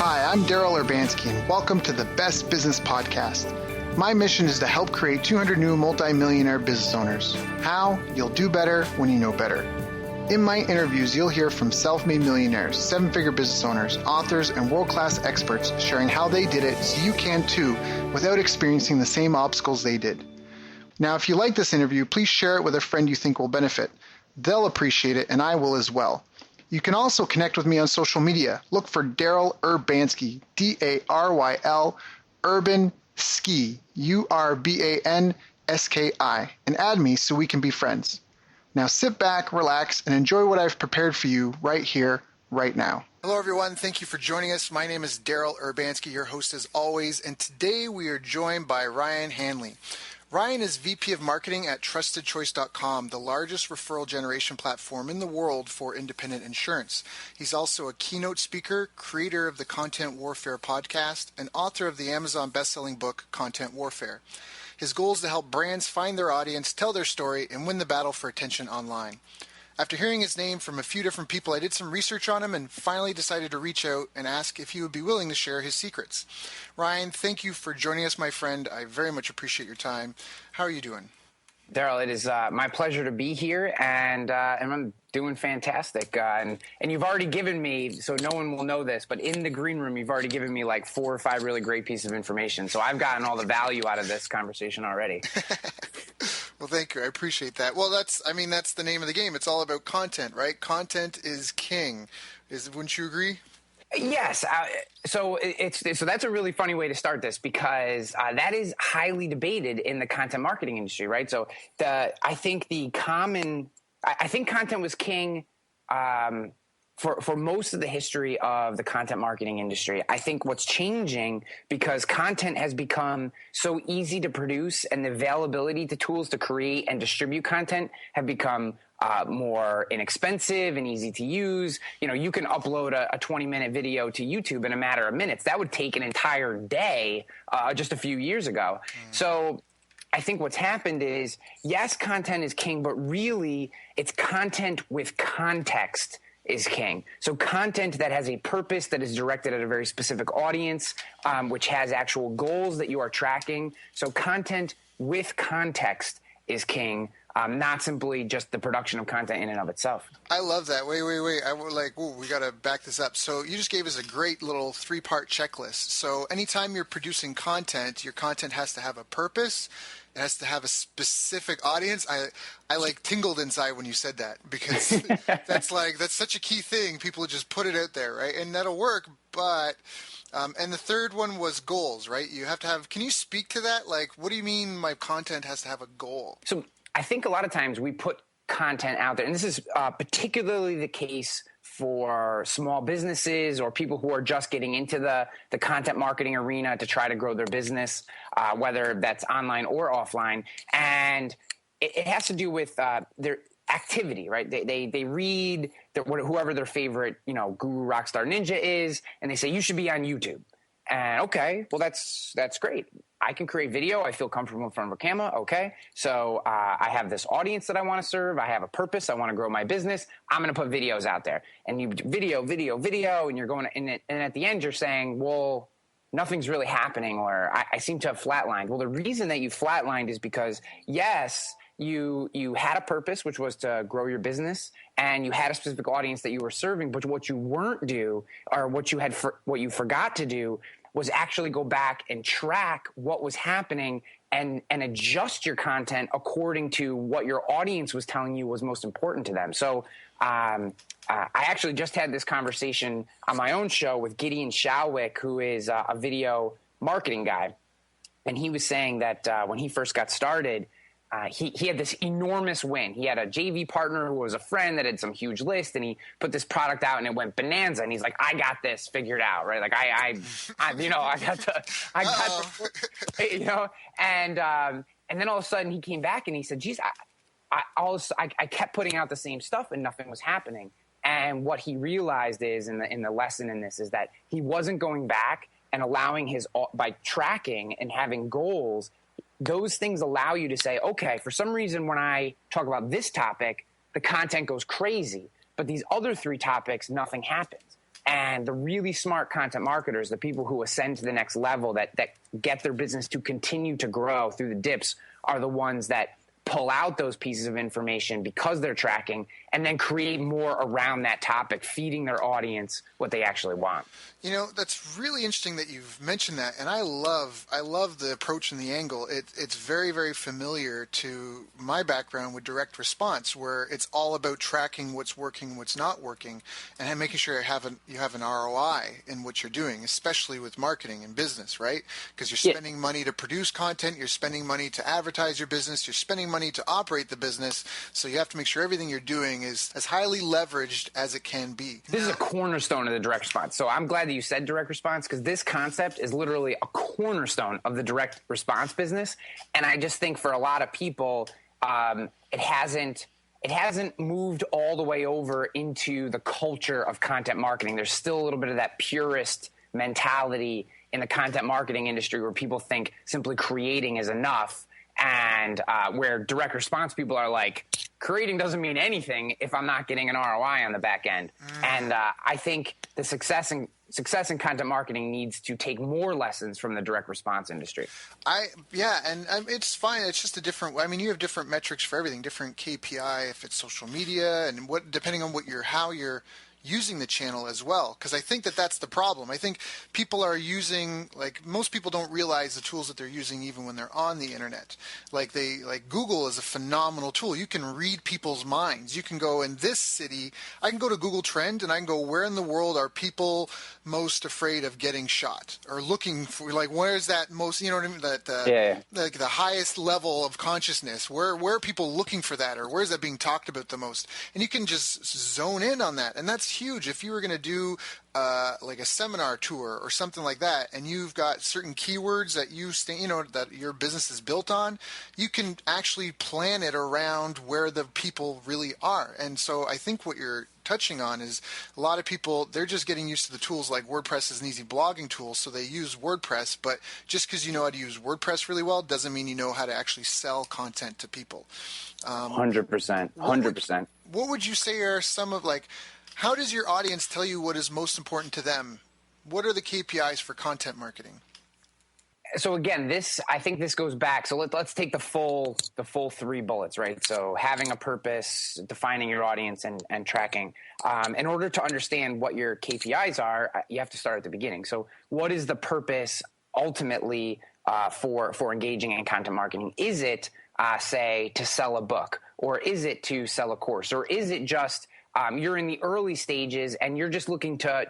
Hi, I'm Daryl Urbanski, and welcome to the Best Business Podcast. My mission is to help create 200 new multi-millionaire business owners. How? You'll do better when you know better. In my interviews, you'll hear from self-made millionaires, seven-figure business owners, authors, and world-class experts sharing how they did it so you can too, without experiencing the same obstacles they did. Now, if you like this interview, please share it with a friend you think will benefit. They'll appreciate it, and I will as well. You can also connect with me on social media. Look for Daryl Urbanski, D-A-R-Y-L, Urban Ski, U-R-B-A-N-S-K-I, and add me so we can be friends. Now sit back, relax, and enjoy what I've prepared for you right here, right now. Hello, everyone. Thank you for joining us. My name is Daryl Urbanski, your host as always, and today we are joined by Ryan Hanley. Ryan is VP of Marketing at TrustedChoice.com, the largest referral generation platform in the world for independent insurance. He's also a keynote speaker, creator of the Content Warfare podcast, and author of the Amazon best-selling book, Content Warfare. His goal is to help brands find their audience, tell their story, and win the battle for attention online. After hearing his name from a few different people, I did some research on him and finally decided to reach out and ask if he would be willing to share his secrets. Ryan, thank you for joining us, my friend. I very much appreciate your time. How are you doing? Daryl, it is my pleasure to be here, and I'm doing fantastic. And you've already given me, so no one will know this, but in the green room, you've already given me like 4 or 5 really great pieces of information. So I've gotten all the value out of this conversation already. Well, thank you. I appreciate that. Well, that's the name of the game. It's all about content, right? Content is king. Wouldn't you agree? Yes. So that's a really funny way to start this because that is highly debated in the content marketing industry, right? So I think content was king for most of the history of the content marketing industry. I think what's changing because content has become so easy to produce and the availability to tools to create and distribute content have become more inexpensive and easy to use. You know, you can upload a 20-minute video to YouTube in a matter of minutes. That would take an entire day just a few years ago. So I think what's happened is, yes, content is king, but really it's content with context is king. So content that has a purpose, that is directed at a very specific audience, which has actual goals that you are tracking. So content with context is king, not simply just the production of content in and of itself. I love that. Wait. I would we got to back this up. So you just gave us a great little 3-part checklist. So anytime you're producing content, your content has to have a purpose. It has to have a specific audience. I like tingled inside when you said that because that's such a key thing. People just put it out there, right? And that'll work. But and the third one was goals, right? You have to have. Can you speak to that? Like, what do you mean my content has to have a goal? So I think a lot of times we put content out there, and this is particularly the case for small businesses or people who are just getting into the content marketing arena to try to grow their business, whether that's online or offline. And it has to do with their activity, right? They read whoever their favorite, guru, rockstar, ninja is, and they say, you should be on YouTube. And okay, well, that's great. I can create video. I feel comfortable in front of a camera. Okay. So I have this audience that I want to serve. I have a purpose. I want to grow my business. I'm going to put videos out there. And you video, and you're going and at the end you're saying, well, nothing's really happening, or I seem to have flatlined. Well, the reason that you flatlined is because, yes, you had a purpose, which was to grow your business, and you had a specific audience that you were serving. But what you weren't do, or what you forgot to do, was actually go back and track what was happening and adjust your content according to what your audience was telling you was most important to them. So I actually just had this conversation on my own show with Gideon Shalwick, who is a video marketing guy. And he was saying that when he first got started, he had this enormous win. He had a JV partner who was a friend that had some huge list, and he put this product out and it went bonanza. And he's like, I got this figured out, right? Like I and then all of a sudden he came back and he said, geez, I kept putting out the same stuff and nothing was happening. And what he realized is in the lesson in this is that he wasn't going back and allowing by tracking and having goals. Those things allow you to say, okay, for some reason when I talk about this topic, the content goes crazy, but these other 3 topics, nothing happens. And the really smart content marketers, the people who ascend to the next level, that get their business to continue to grow through the dips, are the ones that pull out those pieces of information because they're tracking and then create more around that topic, feeding their audience what they actually want. You know, that's really interesting that you've mentioned that, and I love the approach and the angle. It's very, very familiar to my background with direct response, where it's all about tracking what's working, what's not working, and making sure you have an ROI in what you're doing, especially with marketing and business, right? Because you're spending money to produce content, you're spending money to advertise your business, you're spending money to operate the business, so you have to make sure everything you're doing is as highly leveraged as it can be. This is a cornerstone of the direct response. So I'm glad that you said direct response, because this concept is literally a cornerstone of the direct response business. And I just think for a lot of people, it hasn't moved all the way over into the culture of content marketing. There's still a little bit of that purist mentality in the content marketing industry where people think simply creating is enough. And where direct response people are like, creating doesn't mean anything if I'm not getting an ROI on the back end. And I think the success in content marketing needs to take more lessons from the direct response industry. It's fine. It's just a different. I mean, you have different metrics for everything, different KPI if it's social media, and depending on how you're using the channel as well, because I think that's the problem. I think people are using, most people don't realize the tools that they're using even when they're on the internet. Google is a phenomenal tool. You can read people's minds. You can go in this city, I can go to Google Trend and I can go, where in the world are people most afraid of getting shot, or looking for, where's that most, you know what I mean, the highest level of consciousness, where are people looking for that, or where's that being talked about the most, and you can just zone in on that. And that's huge. If you were going to do a seminar tour or something like that, and you've got certain keywords that that your business is built on, you can actually plan it around where the people really are. And so I think what you're touching on is a lot of people, they're just getting used to the tools. Like WordPress is an easy blogging tool, so they use WordPress, but just because you know how to use WordPress really well doesn't mean you know how to actually sell content to people. 100%. What would you say are some of, how does your audience tell you what is most important to them? What are the KPIs for content marketing? So again, I think this goes back. So let's take the full 3 bullets, right? So having a purpose, defining your audience, and tracking. In order to understand what your KPIs are, you have to start at the beginning. So what is the purpose ultimately for engaging in content marketing? Is it say to sell a book, or is it to sell a course, or is it just you're in the early stages and you're just looking to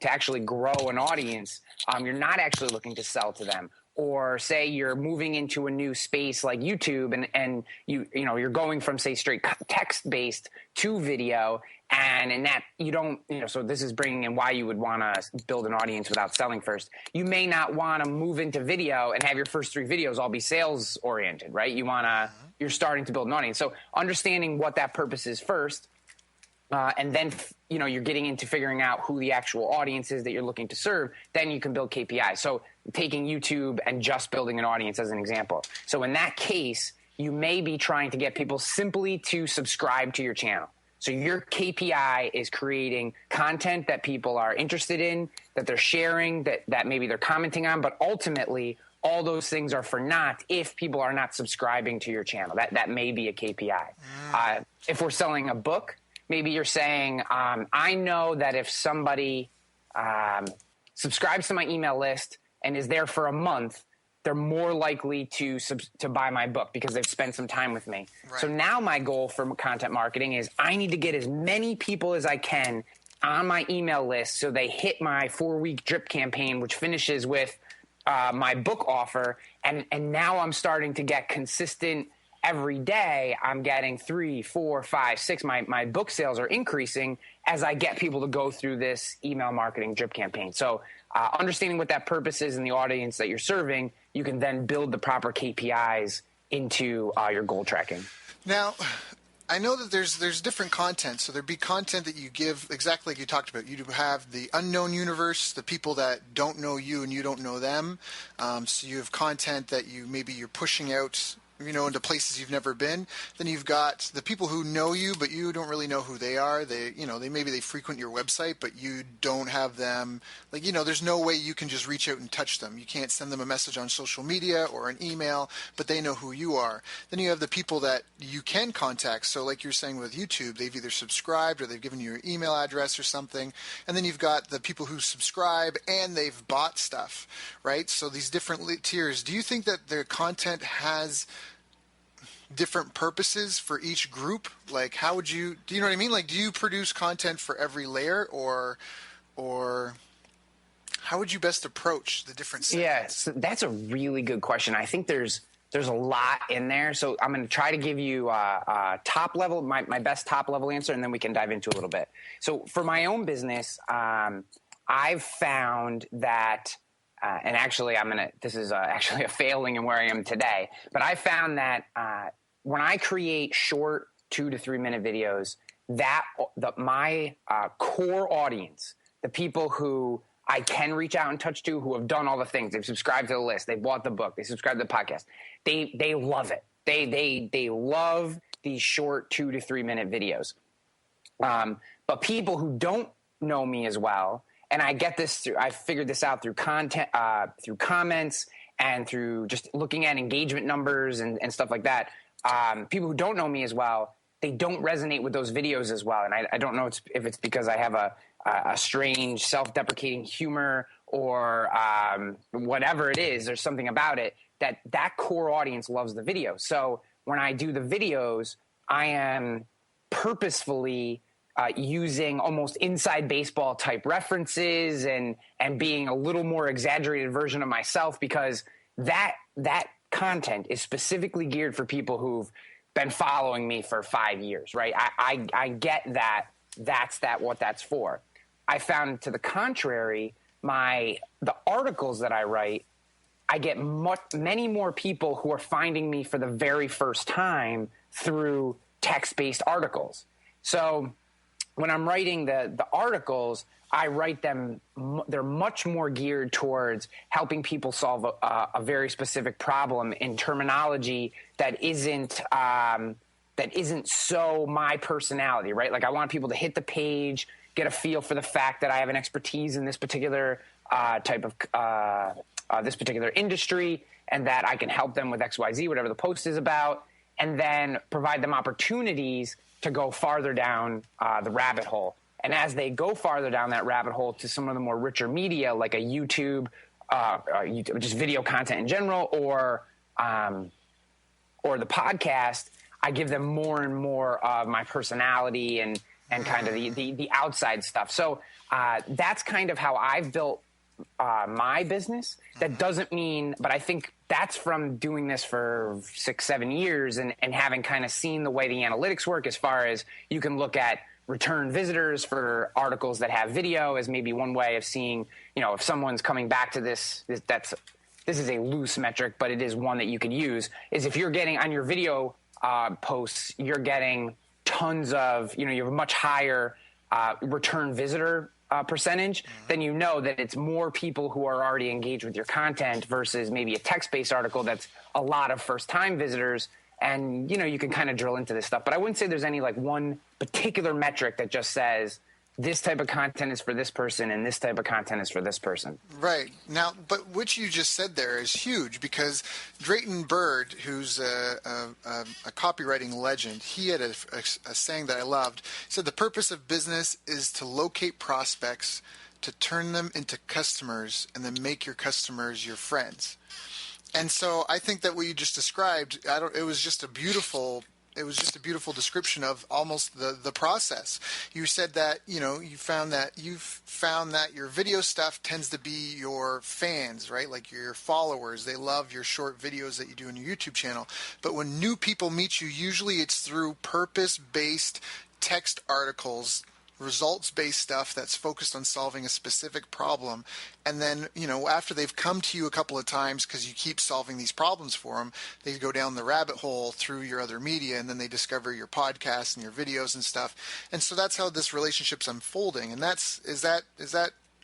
actually grow an audience? You're not actually looking to sell to them. Or say you're moving into a new space like YouTube, and you're going from, say, straight text-based to video, and in that you don't, so this is bringing in why you would want to build an audience without selling first. You may not want to move into video and have your first 3 videos all be sales oriented, right? You're starting to build an audience. So understanding what that purpose is first. And then, you're getting into figuring out who the actual audience is that you're looking to serve. Then you can build KPIs. So taking YouTube and just building an audience as an example. So in that case, you may be trying to get people simply to subscribe to your channel. So your KPI is creating content that people are interested in, that they're sharing, that maybe they're commenting on. But ultimately, all those things are for naught if people are not subscribing to your channel. That may be a KPI. If we're selling a book, maybe you're saying, I know that if somebody subscribes to my email list and is there for a month, they're more likely to buy my book because they've spent some time with me. Right. So now my goal for content marketing is I need to get as many people as I can on my email list so they hit my 4-week drip campaign, which finishes with my book offer. And now I'm starting to get consistent. Every day I'm getting 3, 4, 5, 6. My book sales are increasing as I get people to go through this email marketing drip campaign. So understanding what that purpose is in the audience that you're serving, you can then build the proper KPIs into your goal tracking. Now, I know that there's different content. So there'd be content that you give exactly like you talked about. You have the unknown universe, the people that don't know you and you don't know them. So you have content that you're pushing out into places you've never been. Then you've got the people who know you, but you don't really know who they are. They maybe they frequent your website, but you don't have them. There's no way you can just reach out and touch them. You can't send them a message on social media or an email, but they know who you are. Then you have the people that you can contact. So like you're saying with YouTube, they've either subscribed or they've given you your email address or something. And then you've got the people who subscribe and they've bought stuff, right? So these different tiers. Do you think that their content has different purposes for each group? Like, how would you, do you know what I mean? Like, do you produce content for every layer, or how would you best approach the different segments? Yes, that's a really good question. I think there's a lot in there. So I'm going to try to give you top level, my best top level answer, and then we can dive into a little bit. So for my own business, I've found that, and actually this is actually a failing in where I am today, but I found that when I create short 2 to 3 minute videos, my core audience, the people who I can reach out and touch to, who have done all the things, they've subscribed to the list, they've bought the book, they subscribed to the podcast, they love it. They love these short 2 to 3 minute videos. But people who don't know me as well, and I figured this out through content, through comments, and through just looking at engagement numbers and stuff like that. People who don't know me as well, they don't resonate with those videos as well. And I don't know if it's because I have a strange self-deprecating humor or whatever it is. There's something about it that core audience loves the video. So when I do the videos, I am purposefully using almost inside baseball type references and being a little more exaggerated version of myself, because that content is specifically geared for people who've been following me for 5 years, right? I get what that's for. I found, to the contrary, the articles that I write, I get many more people who are finding me for the very first time through text-based articles. So when I'm writing the articles, I write them, they're much more geared towards helping people solve a very specific problem in terminology that isn't so my personality, right? Like, I want people to hit the page, get a feel for the fact that I have an expertise in this particular type of this particular industry, and that I can help them with XYZ, whatever the post is about, and then provide them opportunities to go farther down the rabbit hole. And as they go farther down that rabbit hole to some of the more richer media, like a YouTube, just video content in general, or the podcast, I give them more and more of my personality and kind of the outside stuff. So that's kind of how I've built my business. That doesn't mean, but I think that's from doing this for 6-7 years and having kind of seen the way the analytics work, as far as you can look at return visitors for articles that have video as maybe one way of seeing, if someone's coming back to this is a loose metric, but it is one that you can use, is if you're getting on your video posts, you're getting tons of, you have a much higher return visitor percentage, then you know that it's more people who are already engaged with your content versus maybe a text-based article that's a lot of first-time visitors. And, you can kind of drill into this stuff. But I wouldn't say there's any one particular metric that just says this type of content is for this person and this type of content is for this person. Right. Now, but what you just said there is huge, because Drayton Bird, who's a copywriting legend, he had a saying that I loved. He said, the purpose of business is to locate prospects, to turn them into customers, and then make your customers your friends. And so I think that what you just described, it was just a beautiful description of almost the process. You said that, you've found that your video stuff tends to be your fans, right? Like your followers. They love your short videos that you do on your YouTube channel. But when new people meet you, usually it's through purpose-based text articles, results-based stuff that's focused on solving a specific problem. And then, after they've come to you a couple of times because you keep solving these problems for them, they go down the rabbit hole through your other media, and then they discover your podcast and your videos and stuff. And so that's how this relationship's unfolding. And is that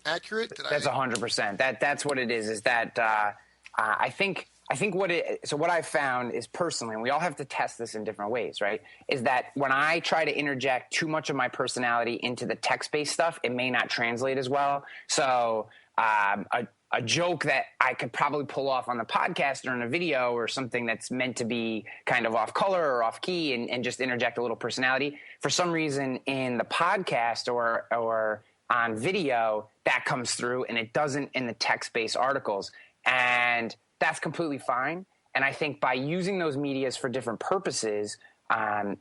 accurate? That's 100%. That's what it is that I think I think what I've found is personally, and we all have to test this in different ways, right? Is that when I try to interject too much of my personality into the text-based stuff, it may not translate as well. So a joke that I could probably pull off on the podcast or in a video or something that's meant to be kind of off color or off key and just interject a little personality. For some reason in the podcast or on video, that comes through and it doesn't in the text-based articles. And that's completely fine. And I think by using those medias for different purposes,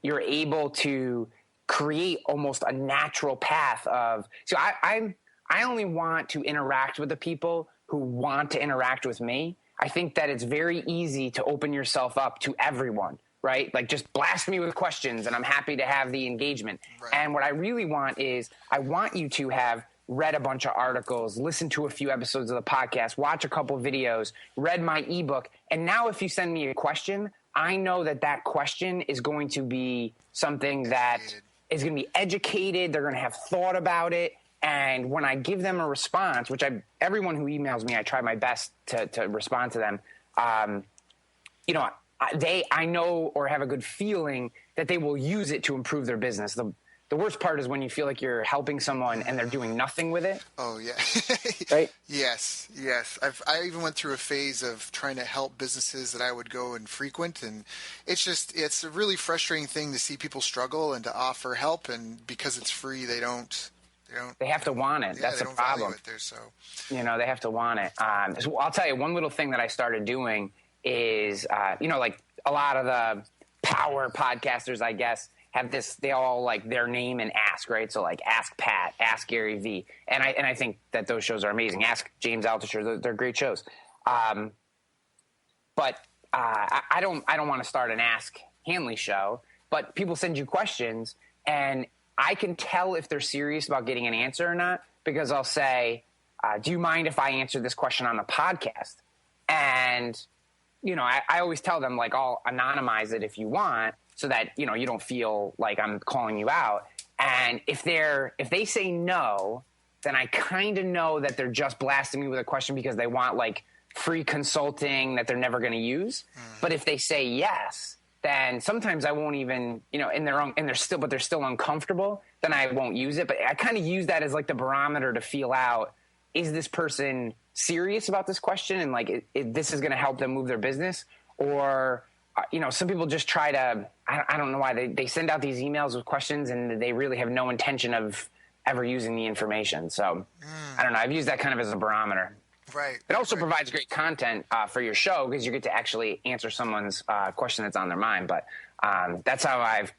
you're able to create almost a natural path of, so I only want to interact with the people who want to interact with me. I think that it's very easy to open yourself up to everyone, right? Like just blast me with questions and I'm happy to have the engagement. Right. And what I really want is I want you to have read a bunch of articles, listened to a few episodes of the podcast, watch a couple videos, read my ebook. And now if you send me a question, I know that that question is going to be something that is going to be educated. They're going to have thought about it. And when I give them a response, which everyone who emails me, I try my best to respond to them. I know or have a good feeling that they will use it to improve their business. The worst part is when you feel like you're helping someone and they're doing nothing with it. Oh, yeah. Right? Yes. I even went through a phase of trying to help businesses that I would go and frequent. And it's a really frustrating thing to see people struggle and to offer help. And because it's free, they have to want it. That's a problem. They have to want it. So I'll tell you one little thing that I started doing is, like a lot of the power podcasters, I guess, have this, they all like their name and ask, right? So like Ask Pat, Ask Gary V. And I think that those shows are amazing. Ask James Altucher, they're great shows. But I don't want to start an Ask Hanley show, but people send you questions and I can tell if they're serious about getting an answer or not, because I'll say, do you mind if I answer this question on the podcast? And, I always tell them like, I'll anonymize it if you want, so that, you don't feel like I'm calling you out. And if they say no, then I kind of know that they're just blasting me with a question because they want like free consulting that they're never going to use. But if they say yes, then sometimes I won't even, they're still uncomfortable, then I won't use it. But I kind of use that as like the barometer to feel out, is this person serious about this question? And like, this is going to help them move their business? Or, some people just try to, I don't know why they send out these emails with questions and they really have no intention of ever using the information. So I don't know. I've used that kind of as a barometer. Right. It also provides great content for your show because you get to actually answer someone's question that's on their mind. But that's how I've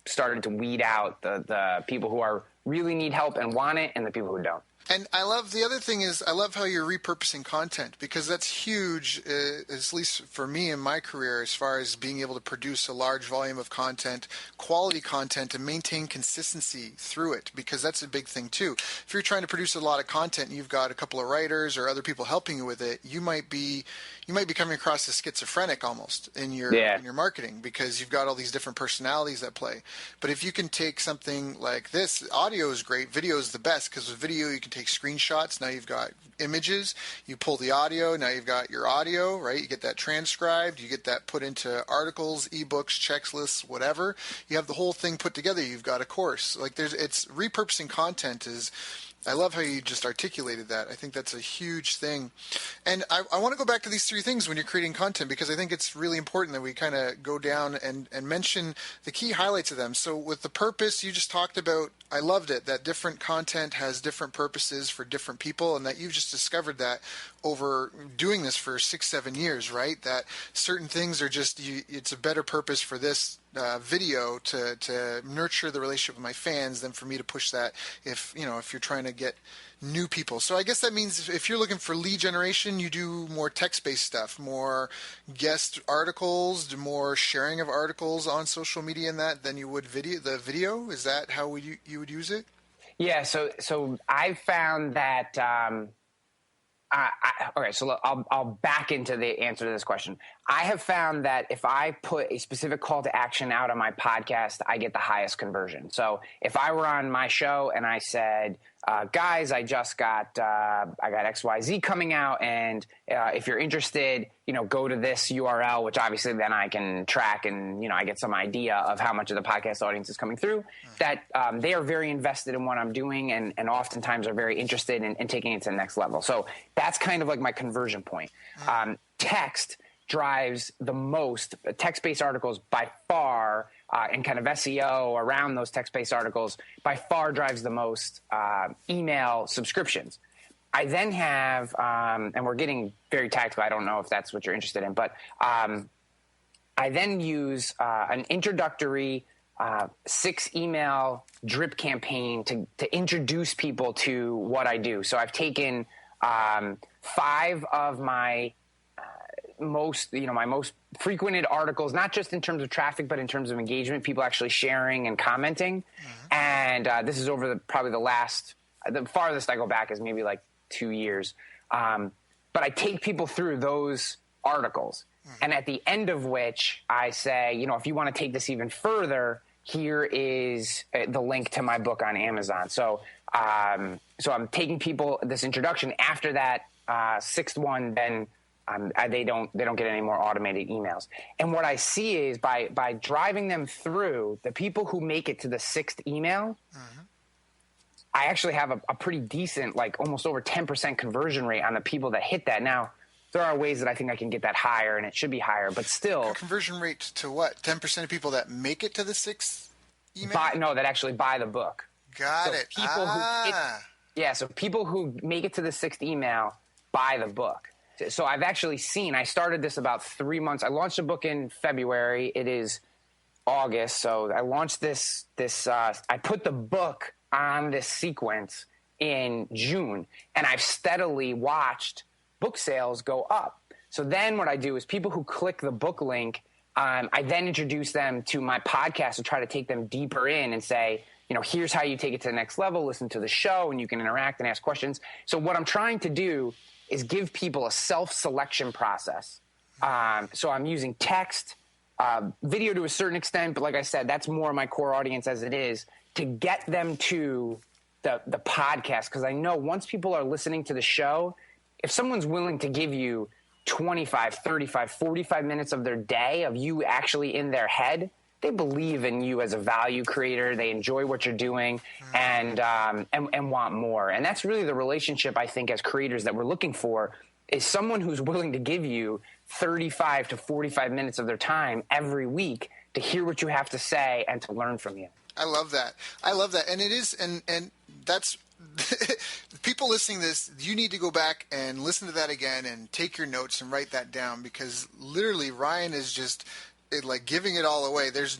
started to weed out the people who really need help and want it and the people who don't. And I love how you're repurposing content, because that's huge, at least for me in my career, as far as being able to produce a large volume of content, quality content, and maintain consistency through it, because that's a big thing too. If you're trying to produce a lot of content and you've got a couple of writers or other people helping you with it, you might be coming across as schizophrenic almost in your marketing, because you've got all these different personalities that play. But if you can take something like this, audio is great, video is the best, because with video you can take screenshots, now you've got images, you pull the audio, now you've got your audio, right? You get that transcribed, you get that put into articles, ebooks, checklists, whatever. You have the whole thing put together, you've got a course. Like it's repurposing content is, I love how you just articulated that. I think that's a huge thing. And I want to go back to these three things when you're creating content, because I think it's really important that we kind of go down and mention the key highlights of them. So with the purpose, you just talked about, I loved it, that different content has different purposes for different people, and that you've just discovered that over doing this for 6-7 years, right? That certain things are just, it's a better purpose for this video to nurture the relationship with my fans than for me to push that if you're trying to get new people. So I guess that means if you're looking for lead generation, you do more text-based stuff, more guest articles, more sharing of articles on social media and that than you would video. Is that how you would use it? Yeah. So I found that, okay, so I'll back into the answer to this question. I have found that if I put a specific call to action out on my podcast, I get the highest conversion. So if I were on my show and I said, guys, I got XYZ coming out, and if you're interested, go to this URL, which obviously then I can track, and I get some idea of how much of the podcast audience is coming through. That they are very invested in what I'm doing, and oftentimes are very interested in taking it to the next level. So that's kind of like my conversion point. Text drives the most text-based articles by far, and kind of SEO around those text-based articles by far drives the most email subscriptions. I then have, and we're getting very tactical, I don't know if that's what you're interested in, but I then use an introductory 6-email drip campaign to introduce people to what I do. So I've taken 5 of my my most frequented articles, not just in terms of traffic, but in terms of engagement, people actually sharing and commenting. And this is over probably the farthest I go back is maybe like 2 years. But I take people through those articles. And at the end of which I say, if you want to take this even further, here is the link to my book on Amazon. So I'm taking people this introduction. After that 6th one, then they don't get any more automated emails. And what I see is by driving them through, the people who make it to the 6th email, I actually have a pretty decent, like almost over 10% conversion rate on the people that hit that. Now, there are ways that I think I can get that higher, and it should be higher, but still. Conversion rate to what? 10% of people that make it to the 6th email? That actually buy the book. Got it. So people who make it to the 6th email buy the book. So I've actually seen, I started this about 3 months. I launched a book in February. It is August. So I launched this I put the book on this sequence in June, and I've steadily watched book sales go up. So then what I do is people who click the book link, I then introduce them to my podcast to try to take them deeper in and say, here's how you take it to the next level, listen to the show, and you can interact and ask questions. So what I'm trying to do is give people a self-selection process. So I'm using text, video to a certain extent, but like I said, that's more my core audience as it is, to get them to the podcast. Because I know once people are listening to the show, if someone's willing to give you 25, 35, 45 minutes of their day of you actually in their head, they believe in you as a value creator. They enjoy what you're doing and want more. And that's really the relationship I think as creators that we're looking for, is someone who's willing to give you 35 to 45 minutes of their time every week to hear what you have to say and to learn from you. I love that. And it is, and that's, people listening to this, you need to go back and listen to that again and take your notes and write that down, because literally Ryan is just like giving it all away. This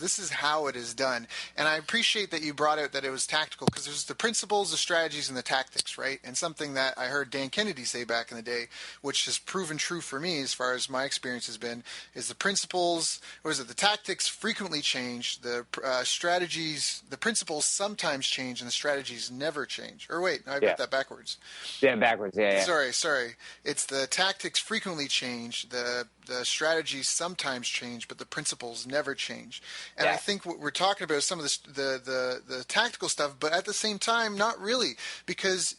is how it is done. And I appreciate that you brought out that it was tactical, because there's the principles, the strategies, and the tactics, right? And something that I heard Dan Kennedy say back in the day, which has proven true for me as far as my experience has been, is the principles, the tactics frequently change, the strategies, the principles sometimes change, and the strategies never change. Or wait, I got that backwards. Yeah, backwards, yeah. Sorry. It's the tactics frequently change, the strategies sometimes change, but the principles never change. And I think what we're talking about is some of the tactical stuff, but at the same time, not really, because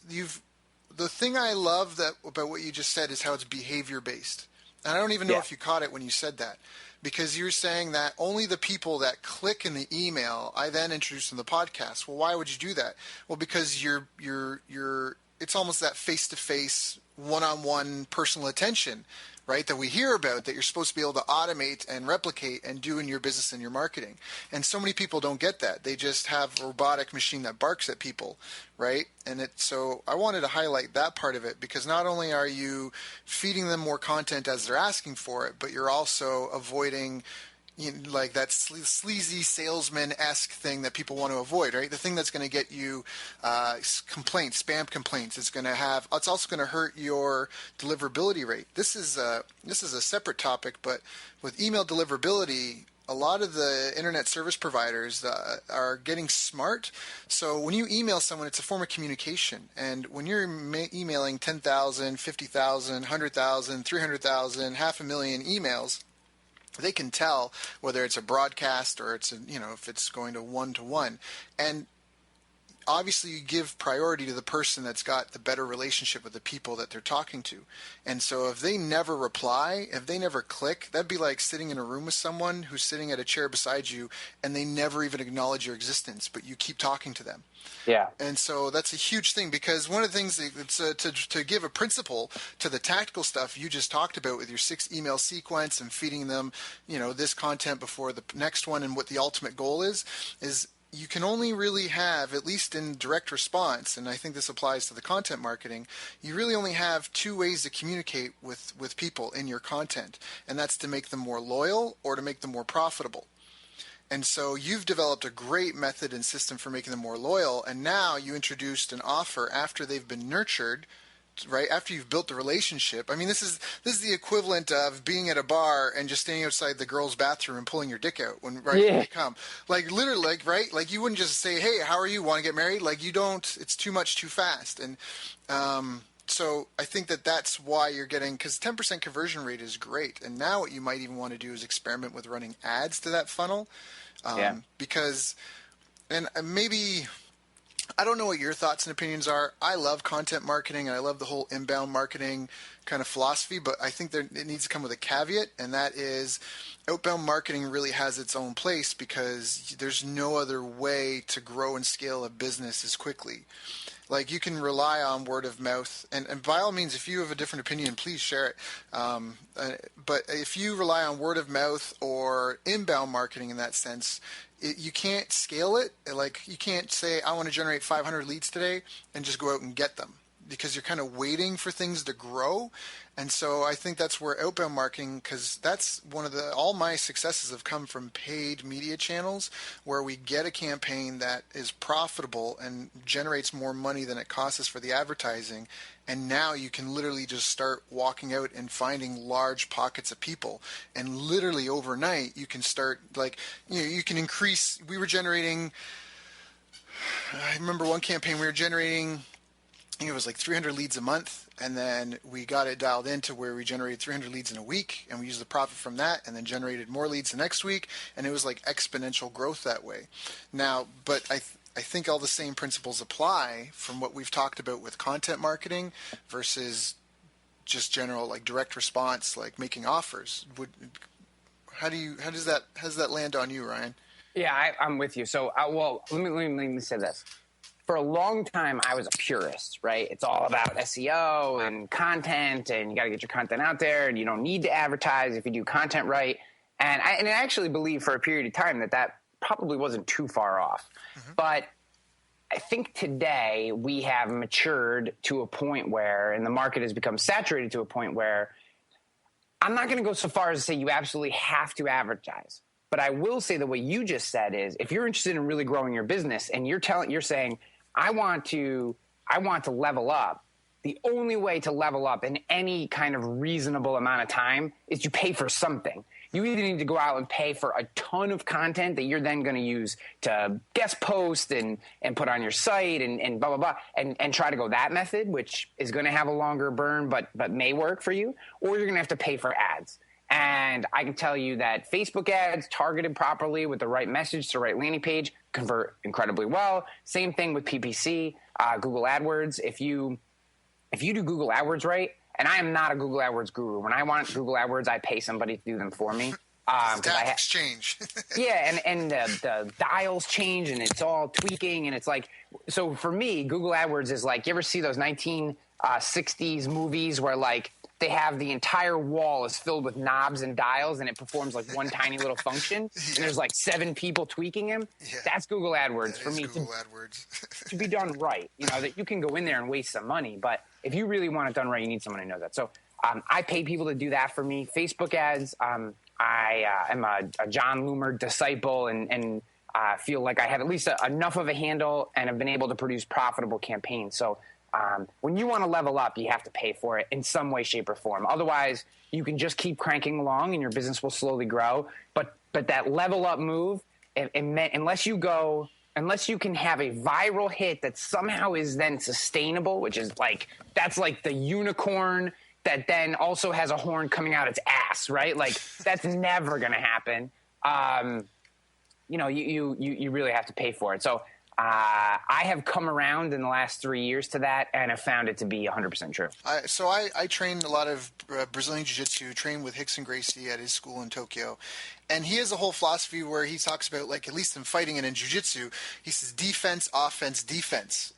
the thing I love about what you just said is how it's behavior based. And I don't even know if you caught it when you said that, because you're saying that only the people that click in the email, I then introduce them to the podcast. Well, why would you do that? Well, because it's almost that face-to-face, one-on-one personal attention, right, that we hear about, that you're supposed to be able to automate and replicate and do in your business and your marketing. And so many people don't get that. They just have a robotic machine that barks at people, right? And so I wanted to highlight that part of it, because not only are you feeding them more content as they're asking for it, but you're also avoiding like that sleazy salesman-esque thing that people want to avoid, right? The thing that's going to get you complaints, spam complaints. It's also going to hurt your deliverability rate. This is a separate topic, but with email deliverability, a lot of the internet service providers are getting smart. So when you email someone, it's a form of communication. And when you're emailing 10,000, 50,000, 100,000, 300,000, 500,000 emails, they can tell whether it's a broadcast or it's if it's going to one-to-one. And obviously you give priority to the person that's got the better relationship with the people that they're talking to. And so if they never reply, if they never click, that'd be like sitting in a room with someone who's sitting at a chair beside you and they never even acknowledge your existence, but you keep talking to them. Yeah. And so that's a huge thing, because one of the things to give a principle to the tactical stuff you just talked about with your 6 email sequence and feeding them, this content before the next one, and what the ultimate goal is you can only really have, at least in direct response, and I think this applies to the content marketing, you really only have 2 ways to communicate with people in your content, and that's to make them more loyal or to make them more profitable. And so you've developed a great method and system for making them more loyal, and now you introduced an offer after they've been nurtured, right? After you've built the relationship. I mean, this is the equivalent of being at a bar and just standing outside the girl's bathroom and pulling your dick out when you come. Like literally, like, right? Like you wouldn't just say, "Hey, how are you? Want to get married?" Like you don't. It's too much too fast. And so I think that's why you're getting, because 10% conversion rate is great. And now what you might even want to do is experiment with running ads to that funnel. Because, and maybe, I don't know what your thoughts and opinions are. I love content marketing and I love the whole inbound marketing kind of philosophy, but I think it needs to come with a caveat, and that is outbound marketing really has its own place because there's no other way to grow and scale a business as quickly. Like you can rely on word of mouth, and by all means, if you have a different opinion, please share it. But if you rely on word of mouth or inbound marketing in that sense, you can't scale it. Like you can't say, I want to generate 500 leads today and just go out and get them, because you're kind of waiting for things to grow. And so I think that's where outbound marketing, because that's all my successes have come from paid media channels where we get a campaign that is profitable and generates more money than it costs us for the advertising. And now you can literally just start walking out and finding large pockets of people. And literally overnight, you can start you can increase. We were generating, I remember one campaign we were generating, I think it was like 300 leads a month, and then we got it dialed into where we generated 300 leads in a week, and we used the profit from that, and then generated more leads the next week, and it was like exponential growth that way. Now, but I think all the same principles apply from what we've talked about with content marketing versus just general like direct response, like making offers. How does that land on you, Ryan? Yeah, I'm with you. So, let me say this. For a long time, I was a purist, right? It's all about SEO and content, and you got to get your content out there, and you don't need to advertise if you do content right. And I actually believe for a period of time that probably wasn't too far off. Mm-hmm. But I think today we have matured to a point where, and the market has become saturated to a point where, I'm not going to go so far as to say you absolutely have to advertise. But I will say that what you just said is, if you're interested in really growing your business and you're saying, I want to level up, the only way to level up in any kind of reasonable amount of time is you pay for something. You either need to go out and pay for a ton of content that you're then going to use to guest post and put on your site and blah, blah, blah, and try to go that method, which is going to have a longer burn but may work for you, or you're going to have to pay for ads. And I can tell you that Facebook ads targeted properly with the right message to the right landing page convert incredibly well. Same thing with PPC, Google AdWords. If you do Google AdWords right, and I am not a Google AdWords guru. When I want Google AdWords, I pay somebody to do them for me. Tactics change. Yeah, and the dials change, and it's all tweaking, and it's like, so for me, Google AdWords is like, you ever see those 1960s movies where like they have the entire wall is filled with knobs and dials, and it performs like one tiny little function, yeah. And there's like 7 people tweaking him. Yeah. That's Google AdWords for me. Google AdWords. To be done right. You know, that you can go in there and waste some money, but if you really want it done right, you need someone who knows that. So I pay people to do that for me. Facebook ads, I am a John Loomer disciple and feel like I have at least enough of a handle and have been able to produce profitable campaigns. So when you want to level up, you have to pay for it in some way, shape, or form. Otherwise, you can just keep cranking along and your business will slowly grow. But that level up move, unless you can have a viral hit that somehow is then sustainable, which is like, that's like the unicorn that then also has a horn coming out its ass, right? Like that's never going to happen. You know, you really have to pay for it. So I have come around in the last 3 years to that and have found it to be 100% true. I train a lot of Brazilian Jiu-Jitsu, train with Rickson Gracie at his school in Tokyo. And he has a whole philosophy where he talks about, like, at least in fighting and in Jiu-Jitsu, he says defense, offense, defense.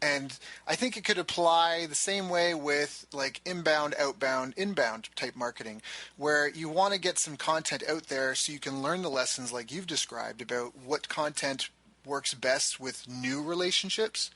And I think it could apply the same way with, like, inbound, outbound, inbound type marketing, where you want to get some content out there so you can learn the lessons like you've described about what content works best with new relationships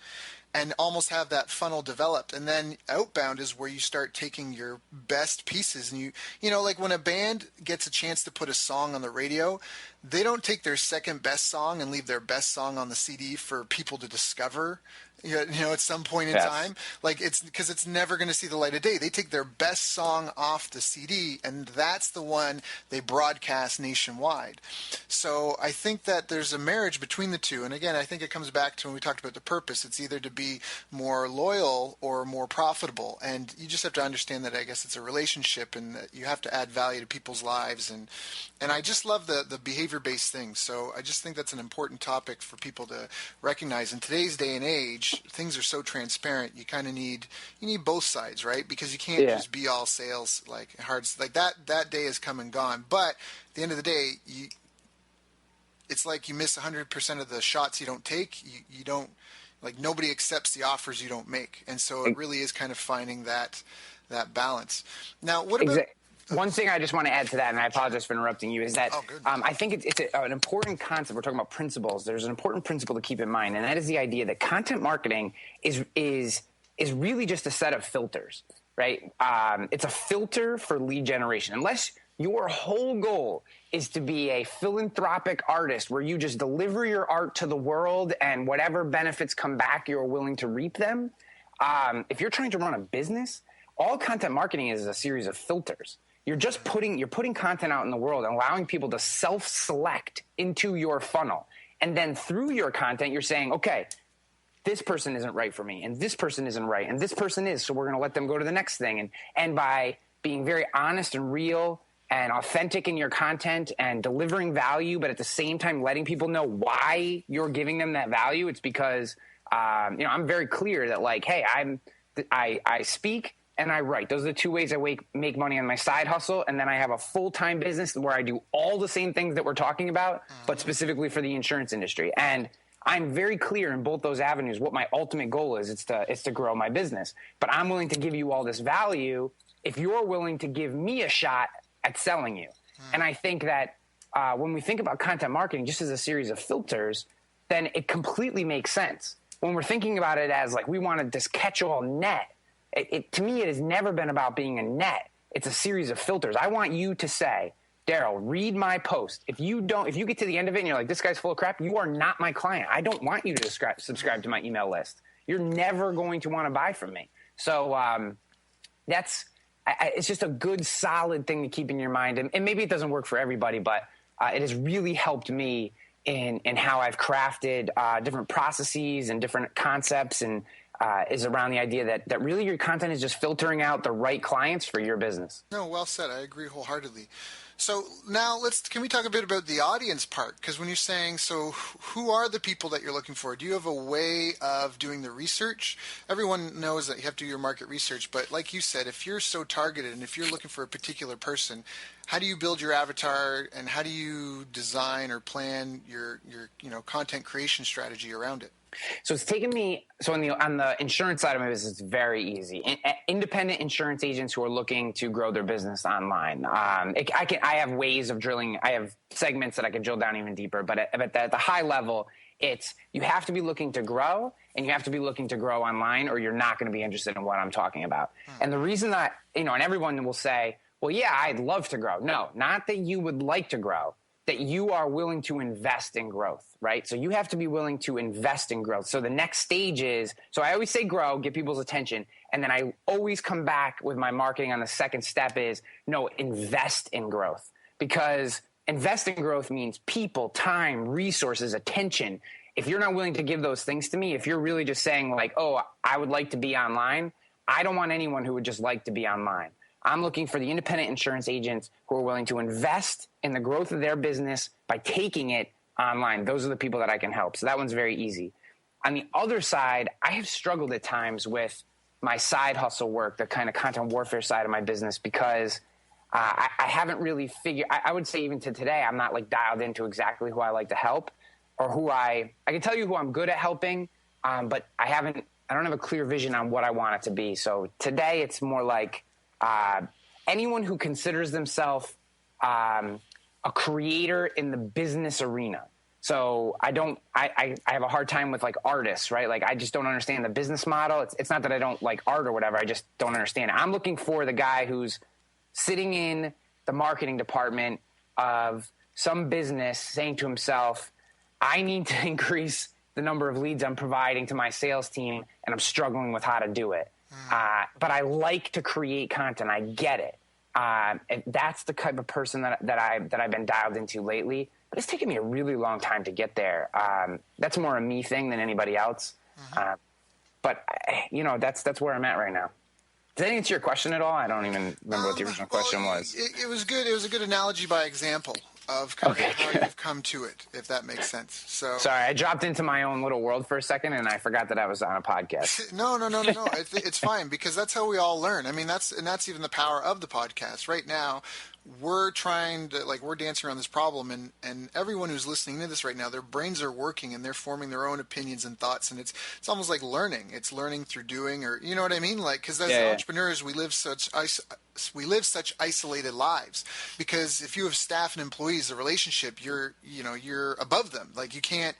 and almost have that funnel developed. And then outbound is where you start taking your best pieces and you know, like when a band gets a chance to put a song on the radio, they don't take their second best song and leave their best song on the CD for people to discover, you know, at some point in time. Like, it's because it's never going to see the light of day. They take their best song off the CD, and that's the one they broadcast nationwide. So I think that there's a marriage between the two. And again, I think it comes back to when we talked about the purpose. It's either to be more loyal or more profitable. And you just have to understand that, I guess, it's a relationship and that you have to add value to people's lives. And I just love the behavior-based things. So I just think that's an important topic for people to recognize. In today's day and age, things are so transparent. You kind of need both sides, right? Because you can't just be all sales, like hard, like that day has come and gone. But at the end of the day, it's like you miss 100% of the shots you don't take. You don't, like, nobody accepts the offers you don't make. And so it really is kind of finding that balance. Now, what about... One thing I just want to add to that, and I apologize for interrupting you, is that I think it's an important concept. We're talking about principles. There's an important principle to keep in mind, and that is the idea that content marketing is really just a set of filters, right? It's a filter for lead generation. Unless your whole goal is to be a philanthropic artist where you just deliver your art to the world and whatever benefits come back, you're willing to reap them. If you're trying to run a business, all content marketing is a series of filters. You're putting content out in the world and allowing people to self-select into your funnel. And then through your content, you're saying, okay, this person isn't right for me, and this person isn't right, and this person is, so we're going to let them go to the next thing. And by being very honest and real and authentic in your content and delivering value, but at the same time letting people know why you're giving them that value, it's because I'm very clear that, like, hey, I speak and I write. Those are the two ways I make money on my side hustle. And then I have a full-time business where I do all the same things that we're talking about, but specifically for the insurance industry. And I'm very clear in both those avenues what my ultimate goal is. It's to grow my business. But I'm willing to give you all this value if you're willing to give me a shot at selling you. And I think that when we think about content marketing just as a series of filters, then it completely makes sense. When we're thinking about it as, like, we want this catch-all net, to me, it has never been about being a net. It's a series of filters. I want you to say, Daryl, read my post. If you get to the end of it and you're like, this guy's full of crap, you are not my client. I don't want you to subscribe to my email list. You're never going to want to buy from me. So it's just a good, solid thing to keep in your mind. And maybe it doesn't work for everybody, but it has really helped me in how I've crafted different processes and different concepts, and is around the idea that really your content is just filtering out the right clients for your business. No, well said. I agree wholeheartedly. So now can we talk a bit about the audience part? Because when you're saying, so who are the people that you're looking for? Do you have a way of doing the research? Everyone knows that you have to do your market research, but like you said, if you're so targeted and if you're looking for a particular person, how do you build your avatar and how do you design or plan your content creation strategy around it? So it's taken me, on the insurance side of my business, it's very easy. Independent insurance agents who are looking to grow their business online. I have ways of drilling. I have segments that I can drill down even deeper. But at the high level, you have to be looking to grow, and you have to be looking to grow online, or you're not going to be interested in what I'm talking about. And the reason that, and everyone will say, well, yeah, I'd love to grow. No, not that you would like to grow, that you are willing to invest in growth, right? So you have to be willing to invest in growth. So the next stage is, so I always say grow, get people's attention. And then I always come back with my marketing on the second step is, no, invest in growth. Because invest in growth means people, time, resources, attention. If you're not willing to give those things to me, if you're really just saying like, oh, I would like to be online, I don't want anyone who would just like to be online. I'm looking for the independent insurance agents who are willing to invest in the growth of their business by taking it online. Those are the people that I can help. So that one's very easy. On the other side, I have struggled at times with my side hustle work, the kind of content warfare side of my business, because I haven't really figured. I would say even to today, I'm not like dialed into exactly who I like to help, or who I can tell you who I'm good at helping, but I don't have a clear vision on what I want it to be. So today it's more like anyone who considers themselves a creator in the business arena. So I have a hard time with like artists, right? Like I just don't understand the business model. It's not that I don't like art or whatever. I just don't understand it. I'm looking for the guy who's sitting in the marketing department of some business saying to himself, I need to increase the number of leads I'm providing to my sales team, and I'm struggling with how to do it. But I like to create content. I get it. And that's the type of person that I've been dialed into lately. But it's taken me a really long time to get there. That's more a me thing than anybody else. But that's where I'm at right now. Did that answer your question at all? I don't even remember what the original question was. It was good. It was a good analogy by example of kind of how you've come to it, if that makes sense. So sorry, I dropped into my own little world for a second, and I forgot that I was on a podcast. No. It's fine, because that's how we all learn. I mean, that's even the power of the podcast. Right now, we're trying to, we're dancing around this problem, and everyone who's listening to this right now, their brains are working and they're forming their own opinions and thoughts, and it's almost like learning. It's learning through doing, or you know what I mean? Like, because as entrepreneurs, we live such isolated lives, because if you have staff and employees, the relationship, you're above them. Like you can't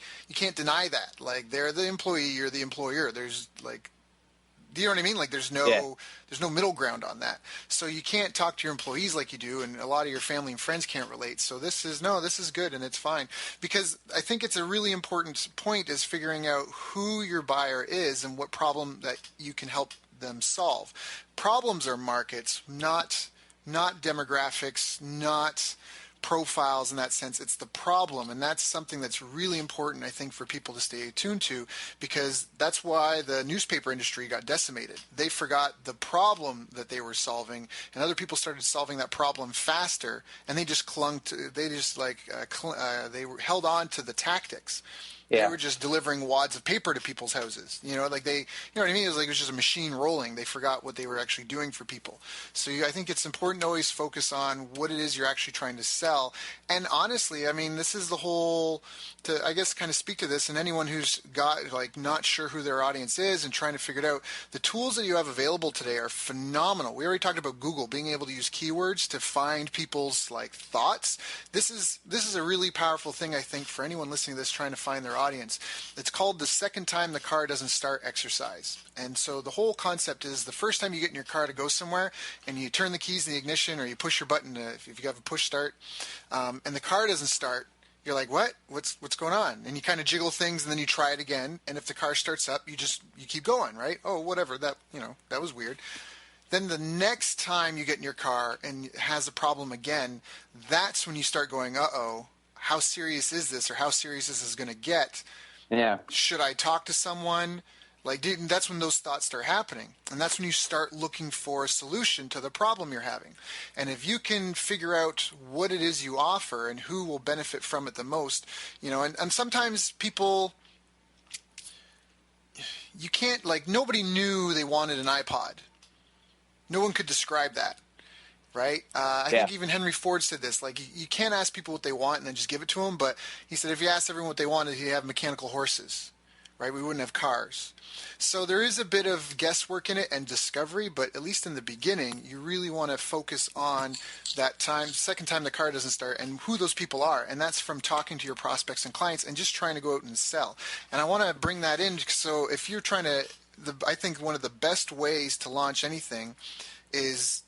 deny that. Like they're the employee, you're the employer. There's do you know what I mean? Like there's no middle ground on that. So you can't talk to your employees like you do, and a lot of your family and friends can't relate. So this is good, and it's fine, because I think it's a really important point is figuring out who your buyer is and what problem that you can help them solve. Problems are markets, not demographics, not profiles in that sense. It's the problem, and that's something that's really important, I think, for people to stay attuned to, because that's why the newspaper industry got decimated. They forgot the problem that they were solving, and other people started solving that problem faster, and they just held on to the tactics. They were just delivering wads of paper to people's houses. You know what I mean? It was just a machine rolling. They forgot what they were actually doing for people. So I think it's important to always focus on what it is you're actually trying to sell. And honestly, I mean, this is the whole, to I guess kind of speak to this, and anyone who's got not sure who their audience is and trying to figure it out, the tools that you have available today are phenomenal. We already talked about Google being able to use keywords to find people's thoughts. This is a really powerful thing, I think, for anyone listening to this trying to find their audience. It's called the second time the car doesn't start exercise. And so the whole concept is the first time you get in your car to go somewhere and you turn the keys in the ignition, or you push your button if you have a push start, and the car doesn't start, you're like, what's going on? And you kind of jiggle things, and then you try it again, and if the car starts up, you keep going, right? Oh, whatever, that was weird. Then the next time you get in your car and it has a problem again, that's when you start going, uh-oh, how serious is this, or how serious is this going to get? Yeah. Should I talk to someone? That's when those thoughts start happening. And that's when you start looking for a solution to the problem you're having. And if you can figure out what it is you offer and who will benefit from it the most, and sometimes people, you can't, nobody knew they wanted an iPod. No one could describe that. Right? I think even Henry Ford said this, you can't ask people what they want and then just give it to them. But he said if you asked everyone what they wanted, he'd have mechanical horses, right? We wouldn't have cars. So there is a bit of guesswork in it and discovery, but at least in the beginning, you really want to focus on that second time the car doesn't start, and who those people are. And that's from talking to your prospects and clients and just trying to go out and sell. And I want to bring that in. So if you're trying to, I think one of the best ways to launch anything is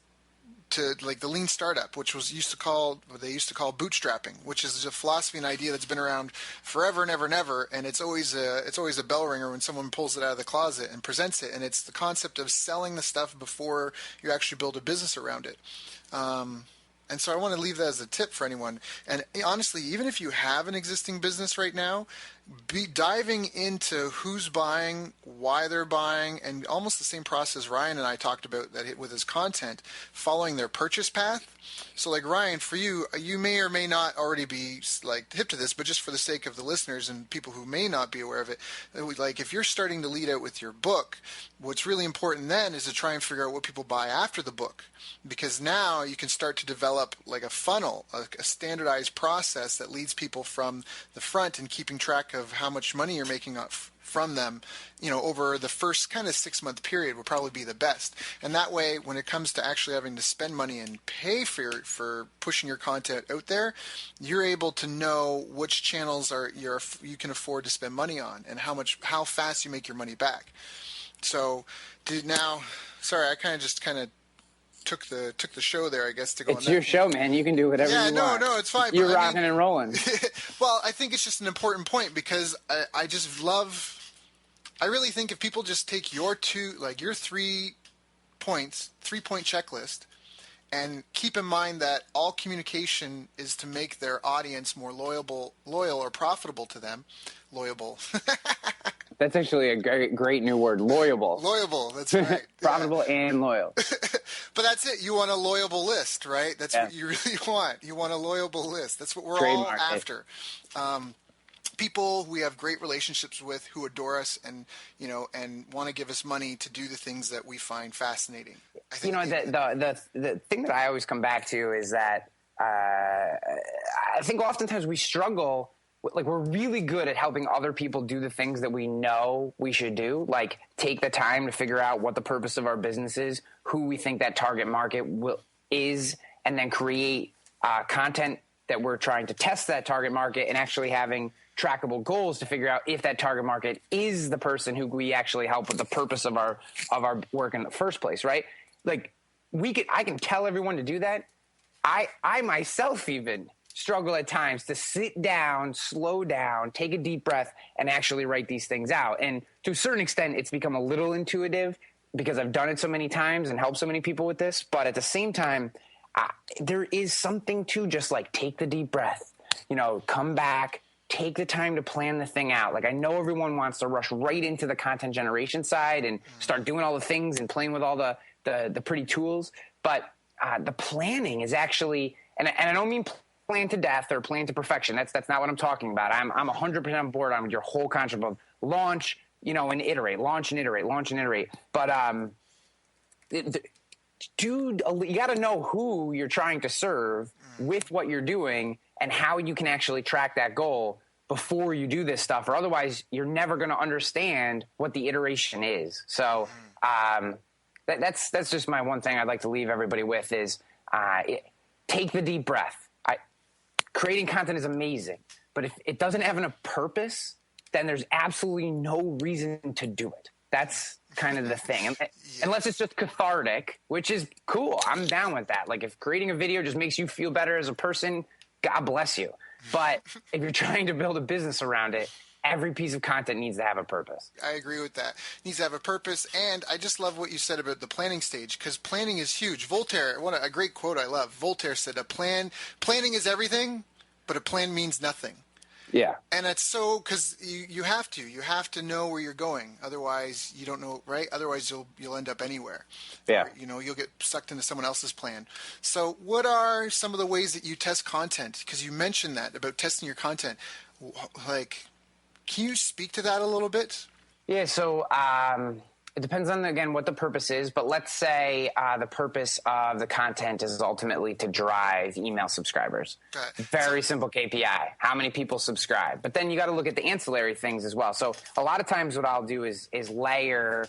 to the lean startup, which they used to call bootstrapping, which is a philosophy and idea that's been around forever and ever and ever, and it's always a bell ringer when someone pulls it out of the closet and presents it. And it's the concept of selling the stuff before you actually build a business around it. And so I want to leave that as a tip for anyone. And honestly, even if you have an existing business right now, diving into who's buying, why they're buying, and almost the same process Ryan and I talked about that with his content, following their purchase path. So like Ryan, for you, you may or may not already be like hip to this, but just for the sake of the listeners and people who may not be aware of it, like if you're starting to lead out with your book, what's really important then is to try and figure out what people buy after the book, because now you can start to develop like a funnel, a standardized process that leads people from the front and keeping track of how much money you're making from them, over the first kind of 6-month period will probably be the best. And that way, when it comes to actually having to spend money and pay for pushing your content out there, you're able to know which channels you can afford to spend money on and how fast you make your money back. So sorry, I kind of took the show there, I guess, to go. It's your show, man. You can do whatever you want. Yeah, no, it's fine. You're rocking and rolling. Well, I think it's just an important point because I really think if people just take your 3 points, 3-point checklist, and keep in mind that all communication is to make their audience more loyal or profitable to them. Loyable. That's actually a great new word, loyable. Loyable, that's right. Profitable and loyal. But that's it. You want a loyable list, right? That's what you really want. You want a loyable list. That's what we're all after. People we have great relationships with who adore us and want to give us money to do the things that we find fascinating. I think the thing that I always come back to is that I think oftentimes we struggle. Like we're really good at helping other people do the things that we know we should do, like take the time to figure out what the purpose of our business is, who we think that target market is, and then create content that we're trying to test that target market and actually having trackable goals to figure out if that target market is the person who we actually help with the purpose of our work in the first place, right? Like I can tell everyone to do that. I myself even struggle at times to sit down, slow down, take a deep breath, and actually write these things out. And to a certain extent, it's become a little intuitive because I've done it so many times and helped so many people with this. But at the same time, there is something to just like take the deep breath, come back, take the time to plan the thing out. Like I know everyone wants to rush right into the content generation side and start doing all the things and playing with all the pretty tools. But the planning is actually, and I don't mean plan to death or plan to perfection. That's not what I'm talking about. I'm 100% on board on your whole concept of launch, and iterate, launch and iterate, launch and iterate. But dude, you got to know who you're trying to serve with what you're doing and how you can actually track that goal before you do this stuff, or otherwise you're never going to understand what the iteration is. So that's just my one thing I'd like to leave everybody with is take the deep breath. Creating content is amazing, but if it doesn't have a purpose, then there's absolutely no reason to do it. That's kind of the thing. Unless it's just cathartic, which is cool. I'm down with that. Like if creating a video just makes you feel better as a person, God bless you. But if you're trying to build a business around it, every piece of content needs to have a purpose. I agree with that. It needs to have a purpose, and I just love what you said about the planning stage, because planning is huge. Voltaire, a great quote I love. Voltaire said, planning is everything, but a plan means nothing. Yeah. And it's so, because you have to know where you're going. Otherwise, you don't know, right? Otherwise, you'll end up anywhere. Yeah. Or, you'll get sucked into someone else's plan. So what are some of the ways that you test content? Because you mentioned that about testing your content. Like, can you speak to that a little bit? Yeah, so it depends on, again, what the purpose is. But let's say the purpose of the content is ultimately to drive email subscribers. Okay. Very simple KPI. How many people subscribe? But then you got to look at the ancillary things as well. So a lot of times what I'll do is layer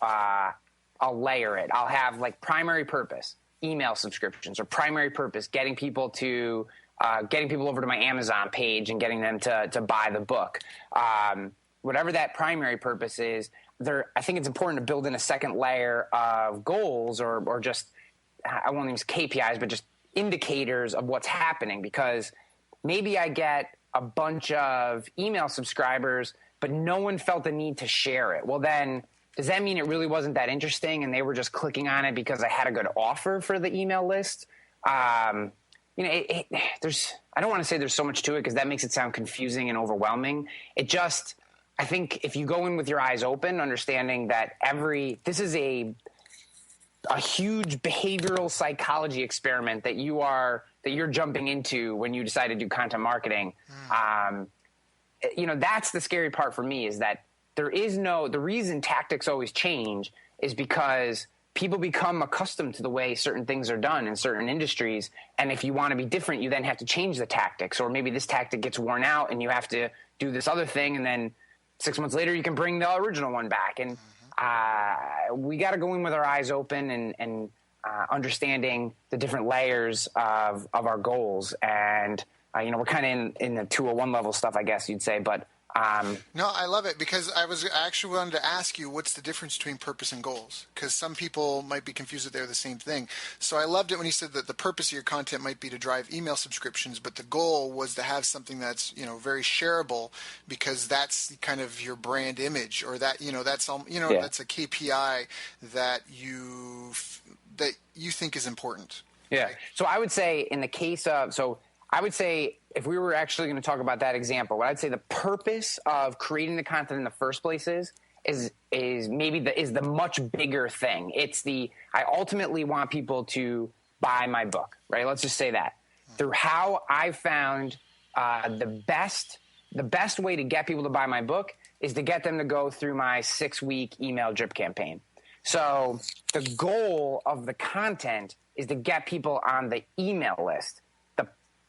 I'll layer it. I'll have like primary purpose, email subscriptions, or primary purpose, getting people over to my Amazon page and getting them to buy the book. Whatever that primary purpose is, I think it's important to build in a second layer of goals or just, I won't use KPIs, but just indicators of what's happening, because maybe I get a bunch of email subscribers, but no one felt the need to share it. Well, then does that mean it really wasn't that interesting and they were just clicking on it because I had a good offer for the email list? I don't want to say there's so much to it because that makes it sound confusing and overwhelming. I think if you go in with your eyes open, understanding that this is a huge behavioral psychology experiment that you're jumping into when you decide to do content marketing. That's the scary part for me, is that the reason tactics always change is because people become accustomed to the way certain things are done in certain industries. And if you want to be different, you then have to change the tactics, or maybe this tactic gets worn out and you have to do this other thing. And then 6 months later, you can bring the original one back. And we got to go in with our eyes open and understanding the different layers of our goals. And, we're kind of in the 201 level stuff, I guess you'd say, but no, I love it, because I actually wanted to ask you, what's the difference between purpose and goals? Because some people might be confused that they're the same thing. So I loved it when you said that the purpose of your content might be to drive email subscriptions, but the goal was to have something that's, very shareable, because that's kind of your brand image, or that, that's that's a KPI that you think is important. Yeah. Right? So I would say in the case of, if we were actually going to talk about that example, what I'd say the purpose of creating the content in the first place is the much bigger thing. I ultimately want people to buy my book, right? Let's just say that. Through how I found the best way to get people to buy my book is to get them to go through my 6-week email drip campaign. So the goal of the content is to get people on the email list.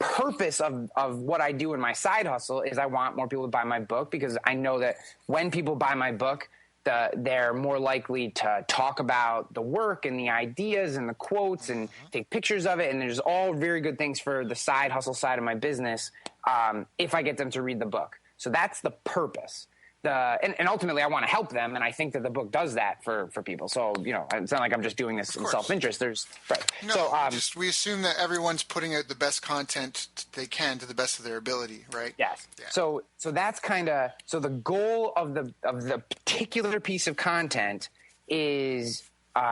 Purpose of what I do in my side hustle is I want more people to buy my book, because I know that when people buy my book, they're more likely to talk about the work and the ideas and the quotes and take pictures of it. And there's all very good things for the side hustle side of my business if I get them to read the book. So that's the purpose. And ultimately, I want to help them, and I think that the book does that for people. So, it's not like I'm just doing this in self-interest. We assume that everyone's putting out the best content they can to the best of their ability, right? Yes. Yeah. So that's so the goal of the particular piece of content is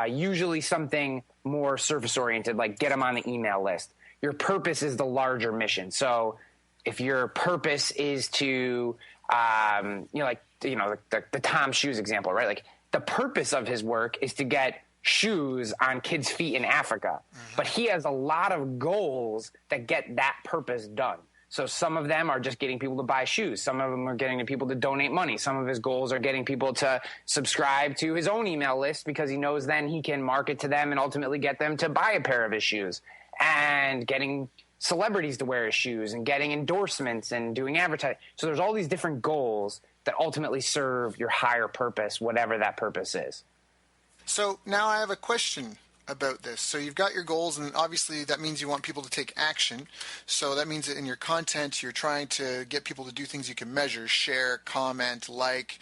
usually something more surface-oriented, like get them on the email list. Your purpose is the larger mission. So if your purpose is to the Tom shoes example, right? Like the purpose of his work is to get shoes on kids' feet in Africa, but he has a lot of goals that get that purpose done. So some of them are just getting people to buy shoes. Some of them are getting people to donate money. Some of his goals are getting people to subscribe to his own email list, because he knows then he can market to them and ultimately get them to buy a pair of his shoes, and getting celebrities to wear his shoes and getting endorsements and doing advertising. So there's all these different goals that ultimately serve your higher purpose, whatever that purpose is. So now I have a question about this. So you've got your goals, and obviously that means you want people to take action. So that means that in your content, you're trying to get people to do things you can measure: share, comment, like,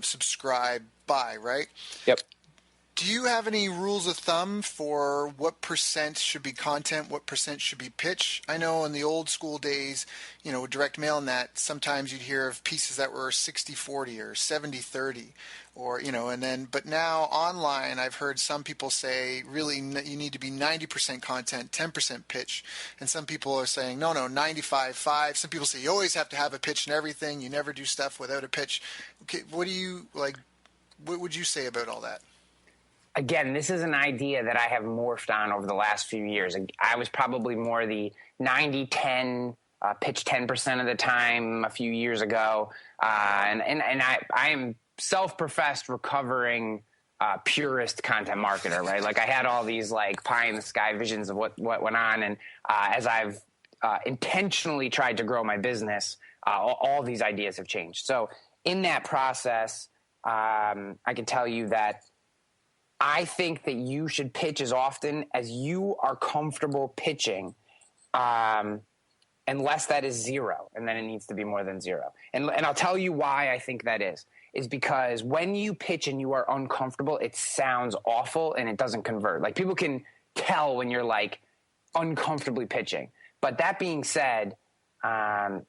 subscribe, buy, right? Yep. Do you have any rules of thumb for what percent should be content, what percent should be pitch? I know in the old school days, with direct mail and that, sometimes you'd hear of pieces that were 60-40 or 70-30, or, but now online, I've heard some people say really you need to be 90% content, 10% pitch. And some people are saying, no, 95-5. Some people say you always have to have a pitch and everything. You never do stuff without a pitch. Okay, what would you say about all that? Again, this is an idea that I have morphed on over the last few years. I was probably more the 90-10, pitch 10% of the time a few years ago. And I am self-professed recovering purist content marketer, right? Like I had all these like pie in the sky visions of what went on. And as I've intentionally tried to grow my business, all these ideas have changed. So in that process, I can tell you that I think that you should pitch as often as you are comfortable pitching, unless that is 0, and then it needs to be more than 0. And I'll tell you why I think that is because when you pitch and you are uncomfortable, it sounds awful and it doesn't convert. Like people can tell when you're like uncomfortably pitching. But that being said,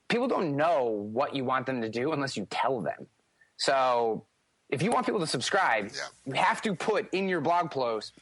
people don't know what you want them to do unless you tell them. So if you want people to subscribe, you have to put in your blog post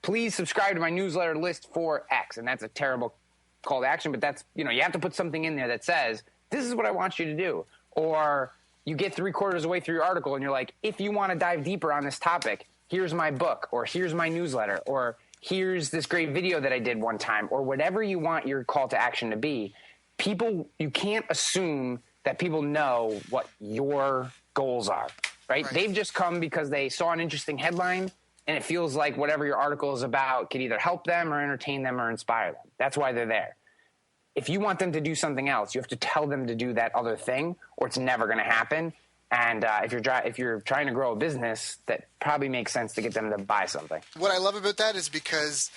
please subscribe to my newsletter list for X. And that's a terrible call to action, but that's, you have to put something in there that says, this is what I want you to do. Or you get 3/4 of the way through your article and you're like, if you want to dive deeper on this topic, here's my book, or here's my newsletter, or here's this great video that I did one time, or whatever you want your call to action to be. People, you can't assume that people know what your goals are, right? They've just come because they saw an interesting headline, and it feels like whatever your article is about could either help them or entertain them or inspire them. That's why they're there. If you want them to do something else, you have to tell them to do that other thing, or it's never going to happen. And if you're trying to grow a business, that probably makes sense to get them to buy something. What I love about that is because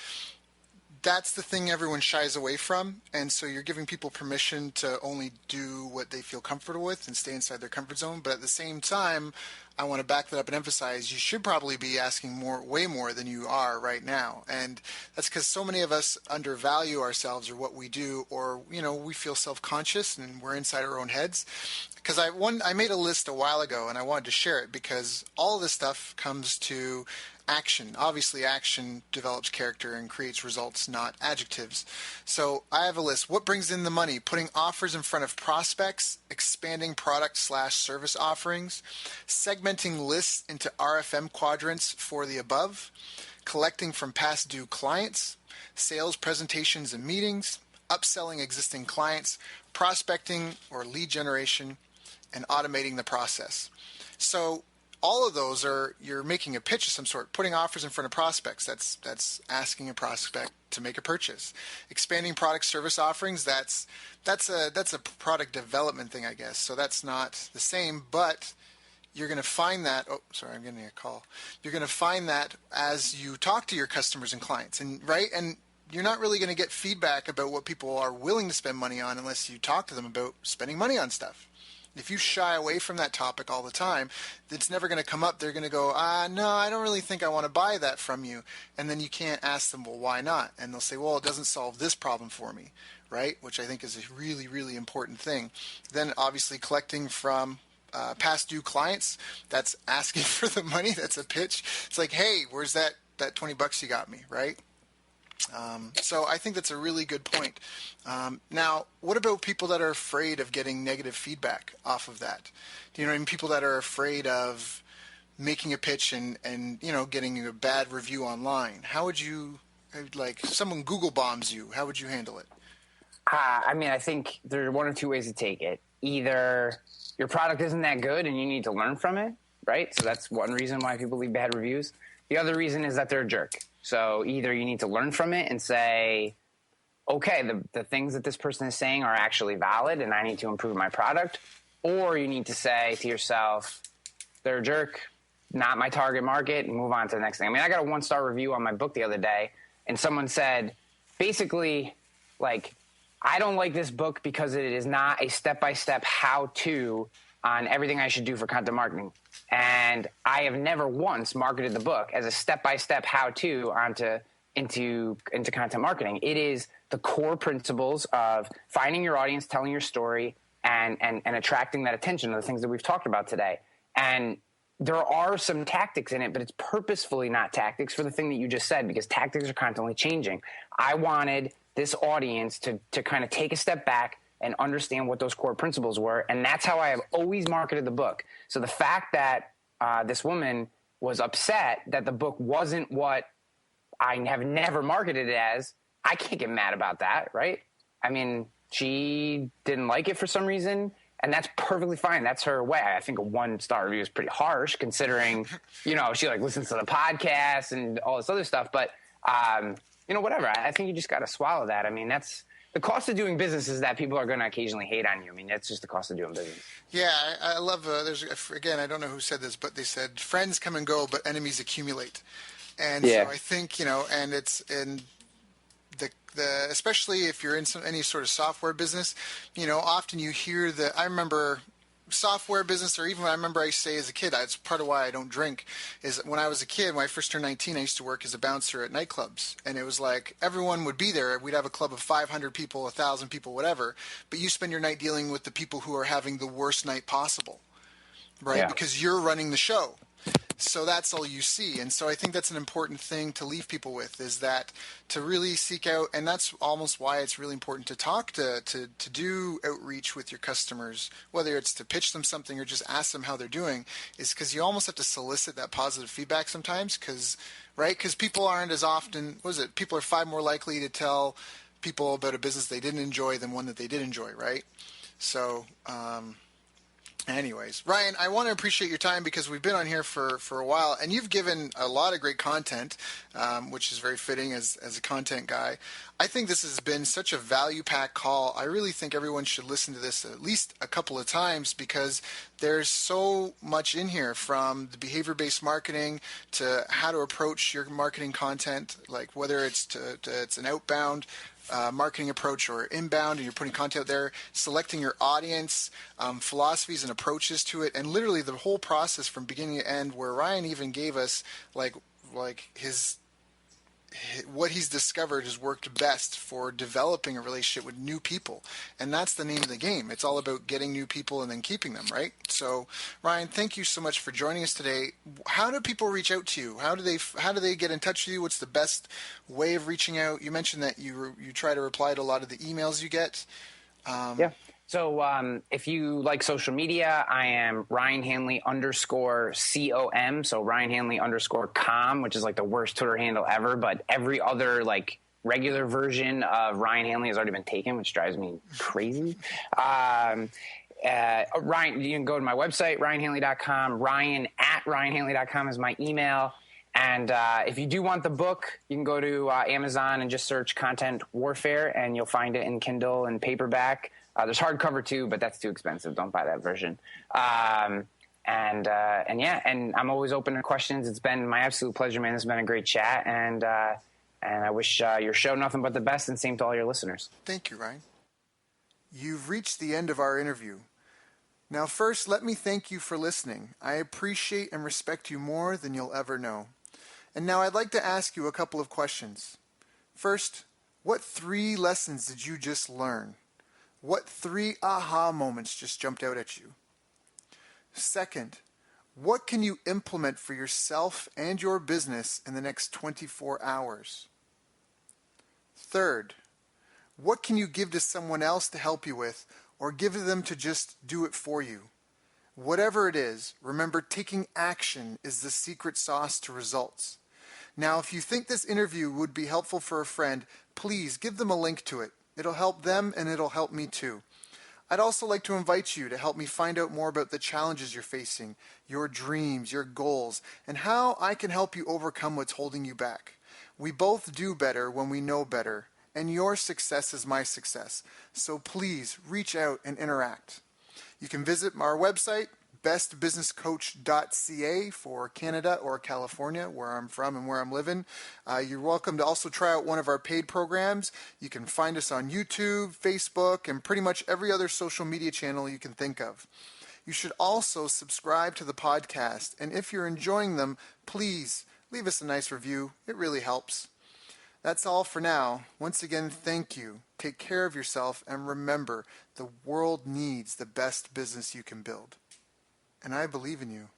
that's the thing everyone shies away from. And so you're giving people permission to only do what they feel comfortable with and stay inside their comfort zone. But at the same time, I want to back that up and emphasize you should probably be asking way more than you are right now. And that's because so many of us undervalue ourselves or what we do, or, we feel self-conscious and we're inside our own heads. Because I made a list a while ago and I wanted to share it because all this stuff comes to action. Obviously, action develops character and creates results, not adjectives. So I have a list. What brings in the money? Putting offers in front of prospects, expanding product/service offerings, segmenting lists into RFM quadrants for the above, collecting from past due clients, sales presentations and meetings, upselling existing clients, prospecting or lead generation, and automating the process. So all of those are, you're making a pitch of some sort. Putting offers in front of prospects, that's asking a prospect to make a purchase. Expanding product service offerings, that's a product development thing, I guess. So that's not the same, but you're going to find that, I'm getting a call. You're going to find that as you talk to your customers and clients, and you're not really going to get feedback about what people are willing to spend money on unless you talk to them about spending money on stuff. If you shy away from that topic all the time, it's never going to come up. They're going to go, no, I don't really think I want to buy that from you. And then you can't ask them, well, why not? And they'll say, well, it doesn't solve this problem for me, right? Which I think is a really, really important thing. Then obviously collecting from past due clients, that's asking for the money. That's a pitch. It's like, hey, where's that $20 you got me, right? So I think that's a really good point. Now, what about people that are afraid of getting negative feedback off of that? Do you know what I mean? People that are afraid of making a pitch and getting a bad review online. How would you, like, someone Google bombs you, how would you handle it? I think there are one or two ways to take it. Either your product isn't that good and you need to learn from it, right? So that's one reason why people leave bad reviews. The other reason is that they're a jerk. So either you need to learn from it and say, okay, the things that this person is saying are actually valid and I need to improve my product. Or you need to say to yourself, they're a jerk, not my target market, and move on to the next thing. I got a 1-star review on my book the other day, and someone said, basically, like, I don't like this book because it is not a step-by-step how-to on everything I should do for content marketing. And I have never once marketed the book as a step-by-step how-to into content marketing. It is the core principles of finding your audience, telling your story, and attracting that attention to the things that we've talked about today. And there are some tactics in it, but it's purposefully not tactics for the thing that you just said, because tactics are constantly changing. I wanted this audience to kind of take a step back and understand what those core principles were. And that's how I have always marketed the book. So the fact that this woman was upset that the book wasn't what I have never marketed it as, I can't get mad about that, right? She didn't like it for some reason, and that's perfectly fine. That's her way. I think a 1-star review is pretty harsh considering, she listens to the podcast and all this other stuff. But, whatever. I think you just got to swallow that. That's the cost of doing business, is that people are going to occasionally hate on you. That's just the cost of doing business. Yeah, I love, again, I don't know who said this, but they said, friends come and go, but enemies accumulate. And so I think, and it's in especially if you're in any sort of software business, often you hear I remember software business, or even I remember I say as a kid, it's part of why I don't drink, is when I was a kid, when I first turned 19, I used to work as a bouncer at nightclubs. And it was like everyone would be there. We'd have a club of 500 people, 1,000 people, whatever. But you spend your night dealing with the people who are having the worst night possible, right? Yeah. Because you're running the show. So that's all you see. And so I think that's an important thing to leave people with, is that to really seek out, and that's almost why it's really important to talk to do outreach with your customers, whether it's to pitch them something or just ask them how they're doing, is because you almost have to solicit that positive feedback sometimes, because people aren't as often, people are far more likely to tell people about a business they didn't enjoy than one that they did enjoy, right? So, anyways, Ryan, I want to appreciate your time because we've been on here for a while, and you've given a lot of great content, which is very fitting as a content guy. I think this has been such a value-packed call. I really think everyone should listen to this at least a couple of times because there's so much in here, from the behavior-based marketing to how to approach your marketing content, like whether it's it's an outbound marketing approach or inbound, and you're putting content out there, selecting your audience, philosophies and approaches to it, and literally the whole process from beginning to end, where Ryan even gave us like his what he's discovered has worked best for developing a relationship with new people. And that's the name of the game. It's all about getting new people and then keeping them, right? So, Ryan, thank you so much for joining us today. How do people reach out to you? How do they get in touch with you? What's the best way of reaching out? You mentioned that you try to reply to a lot of the emails you get. Yeah. So if you like social media, I am Ryan Hanley _COM. So Ryan Hanley _com, which is like the worst Twitter handle ever. But every other like regular version of Ryan Hanley has already been taken, which drives me crazy. Ryan, you can go to my website, ryanhanley.com. Ryan@ryanhanley.com is my email. And if you do want the book, you can go to Amazon and just search Content Warfare, and you'll find it in Kindle and paperback. There's hardcover too, but that's too expensive. Don't buy that version. And I'm always open to questions. It's been my absolute pleasure, man. This has been a great chat, and I wish your show nothing but the best, and same to all your listeners. Thank you, Ryan. You've reached the end of our interview. Now, first, let me thank you for listening. I appreciate and respect you more than you'll ever know. And now I'd like to ask you a couple of questions. First, what 3 lessons did you just learn? What 3 aha moments just jumped out at you? Second, what can you implement for yourself and your business in the next 24 hours? Third, what can you give to someone else to help you with, or give to them to just do it for you? Whatever it is, remember, taking action is the secret sauce to results. Now, if you think this interview would be helpful for a friend, please give them a link to it. It'll help them and it'll help me too. I'd also like to invite you to help me find out more about the challenges you're facing, your dreams, your goals, and how I can help you overcome what's holding you back. We both do better when we know better, and your success is my success. So please reach out and interact. You can visit our website, bestbusinesscoach.ca for Canada or California, where I'm from and where I'm living. You're welcome to also try out one of our paid programs. You can find us on YouTube, Facebook, and pretty much every other social media channel you can think of. You should also subscribe to the podcast, and if you're enjoying them, please leave us a nice review. It really helps. That's all for now. Once again, thank you. Take care of yourself, and remember, the world needs the best business you can build. And I believe in you.